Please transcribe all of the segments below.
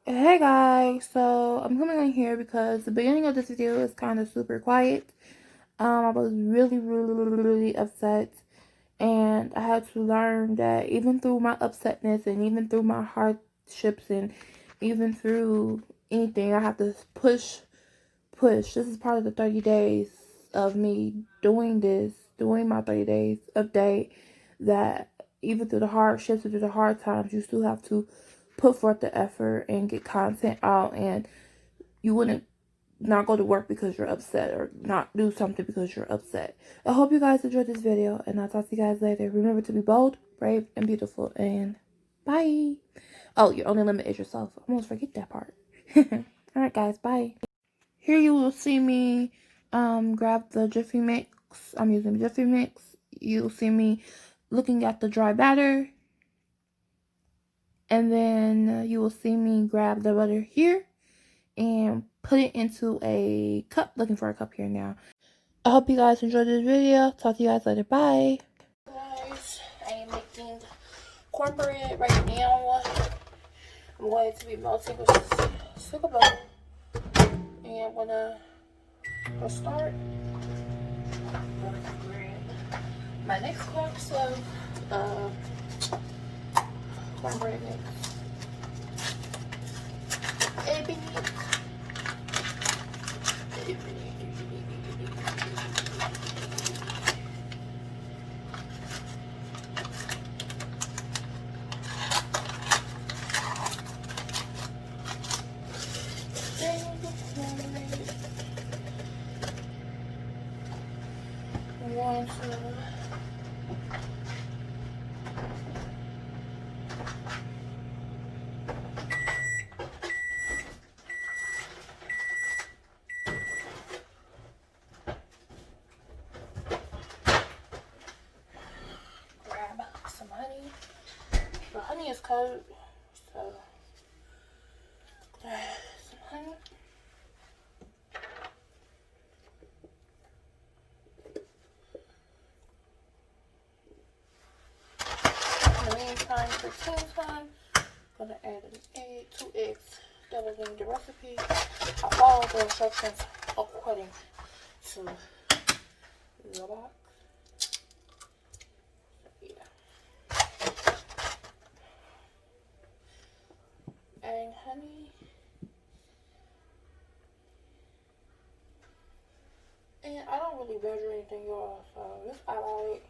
Hey guys, so I'm coming on here because the beginning of this video is kind of super quiet. I was really upset, and I had to learn that even through my upsetness and even through my hardships and even through anything, I have to push. This is part of the 30 days of me doing this, doing my 30 days update, that even through the hardships and through the hard times, you still have to put forth the effort and get content out, and you wouldn't not go to work because you're upset or not do something because you're upset. I hope you guys enjoyed this video, and I'll talk to you guys later. Remember to be bold, brave, and beautiful, and bye. Oh, your only limit is yourself. I almost forget that part. Alright guys, bye. Here you will see me grab the Jiffy Mix. I'm using Jiffy Mix. You'll see me looking at the dry batter. And then you will see me grab the butter here and put it into a cup. Looking for a cup here now. I hope you guys enjoyed this video. Talk to you guys later. Bye. Guys, I am making cornbread right now. I'm going to be melting with sugar butter. And I'm gonna start my next box of cornbread mix. Grab some honey. The honey is cold, so grab some honey. In the meantime, for tea time, I'm gonna add an egg, 2 eggs, doubling the recipe. I followed the instructions according to the box. Adding honey, and I don't really measure anything, y'all, so this I like.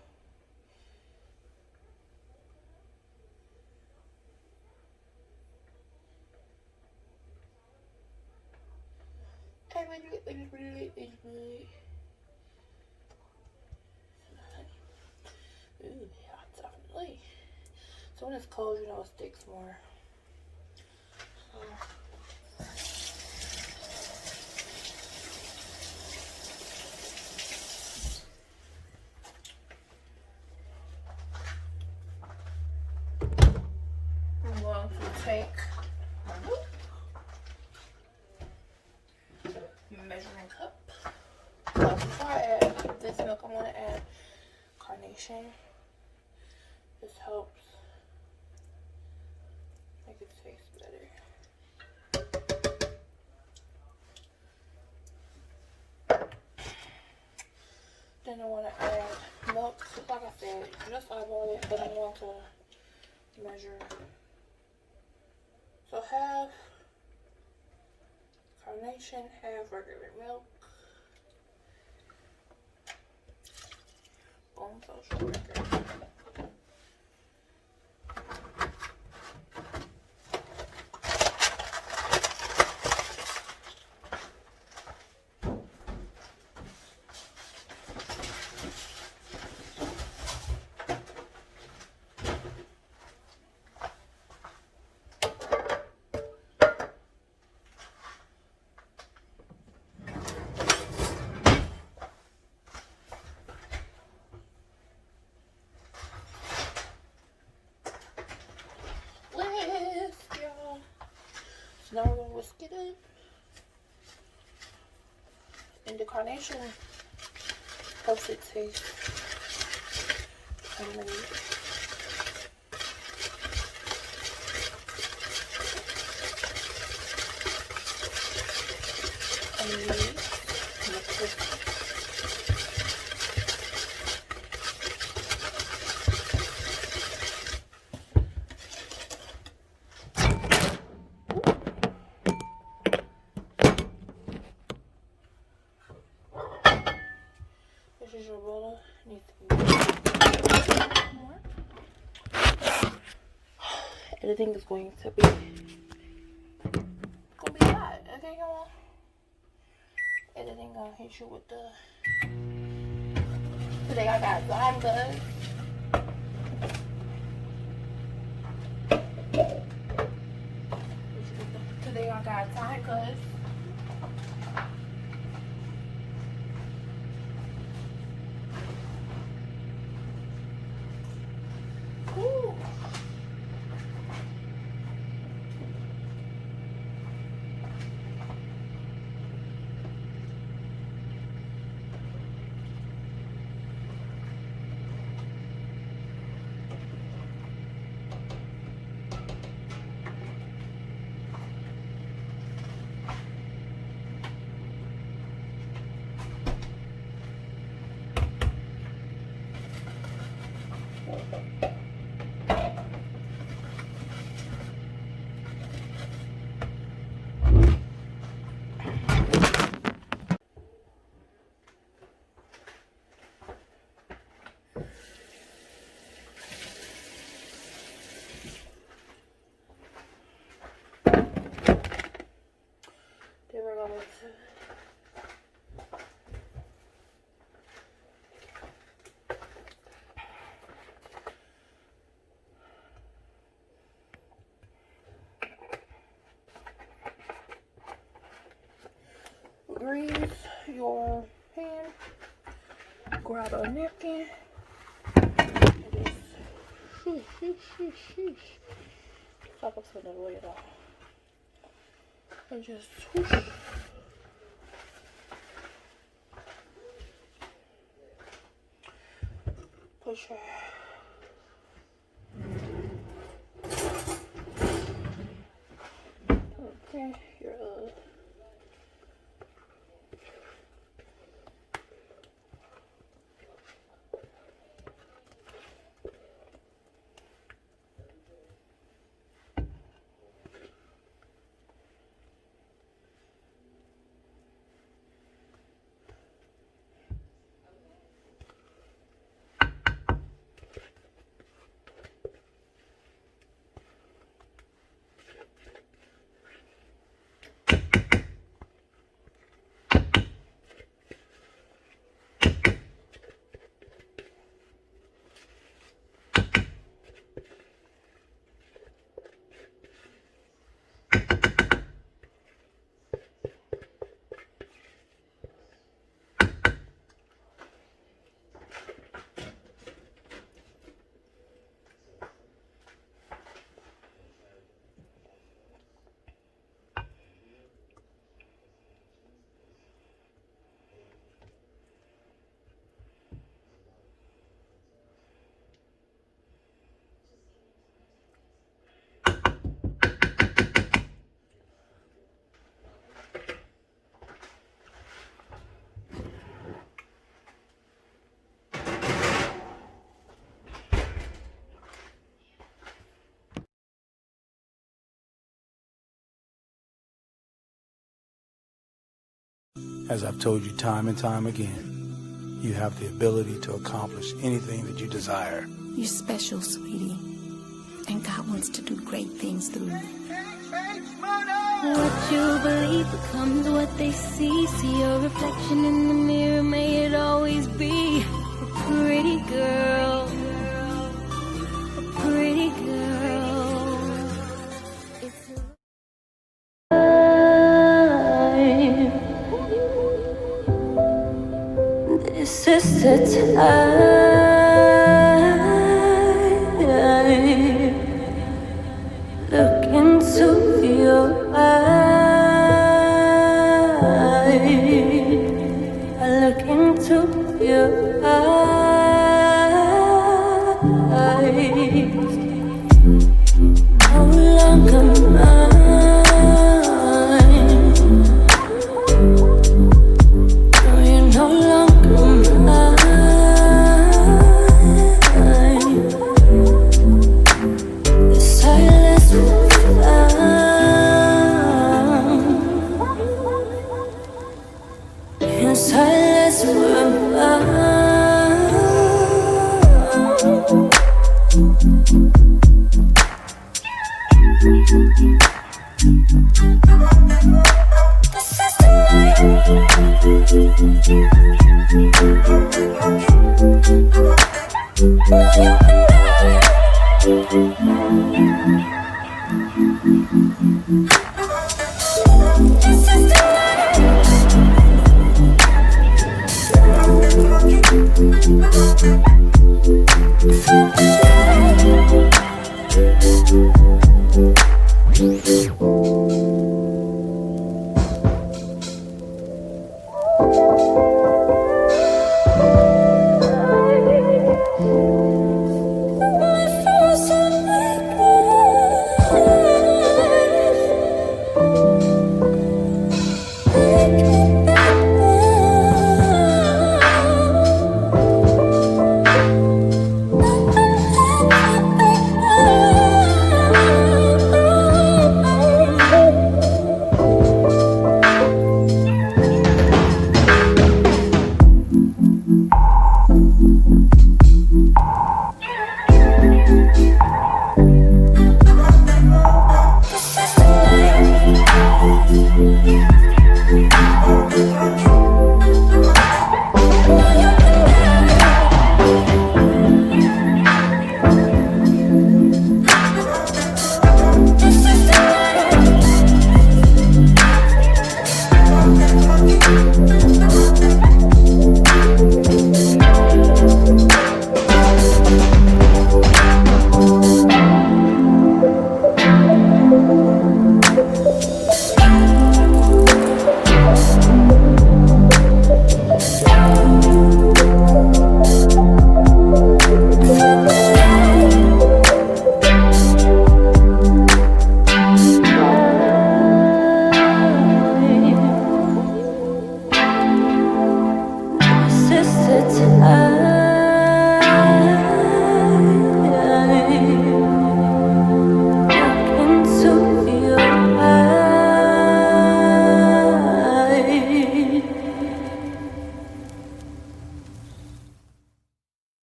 Ooh, yeah, definitely. So when it's cold, you know, it sticks more. I'm going to take my measuring cup. Before I add this milk, I'm going to add carnation. This helps make it taste better. Then I want to add milk. Like I said, just eyeball it, but I'm going to measure. So half carnation, half regular milk. On social record. So now we're going to whisk it in. And the carnation helps it taste homemade. This is your roller. Needs to be more. Everything is going to be hot. Okay, y'all. Everything gonna hit you with the. Today I got time, cuz. Today I got time, cuz. Ooh. Then we're going to grease your pan, grab a napkin, and just stop up so that way at all. And just whoosh. Push her. Okay, you're As I've told you time and time again, you have the ability to accomplish anything that you desire. You're special, sweetie. And God wants to do great things through you. What you believe becomes what they see. See your reflection in the mirror, may it always be a pretty girl. A pretty girl. It's this is the time. Look into your eyes. I look into your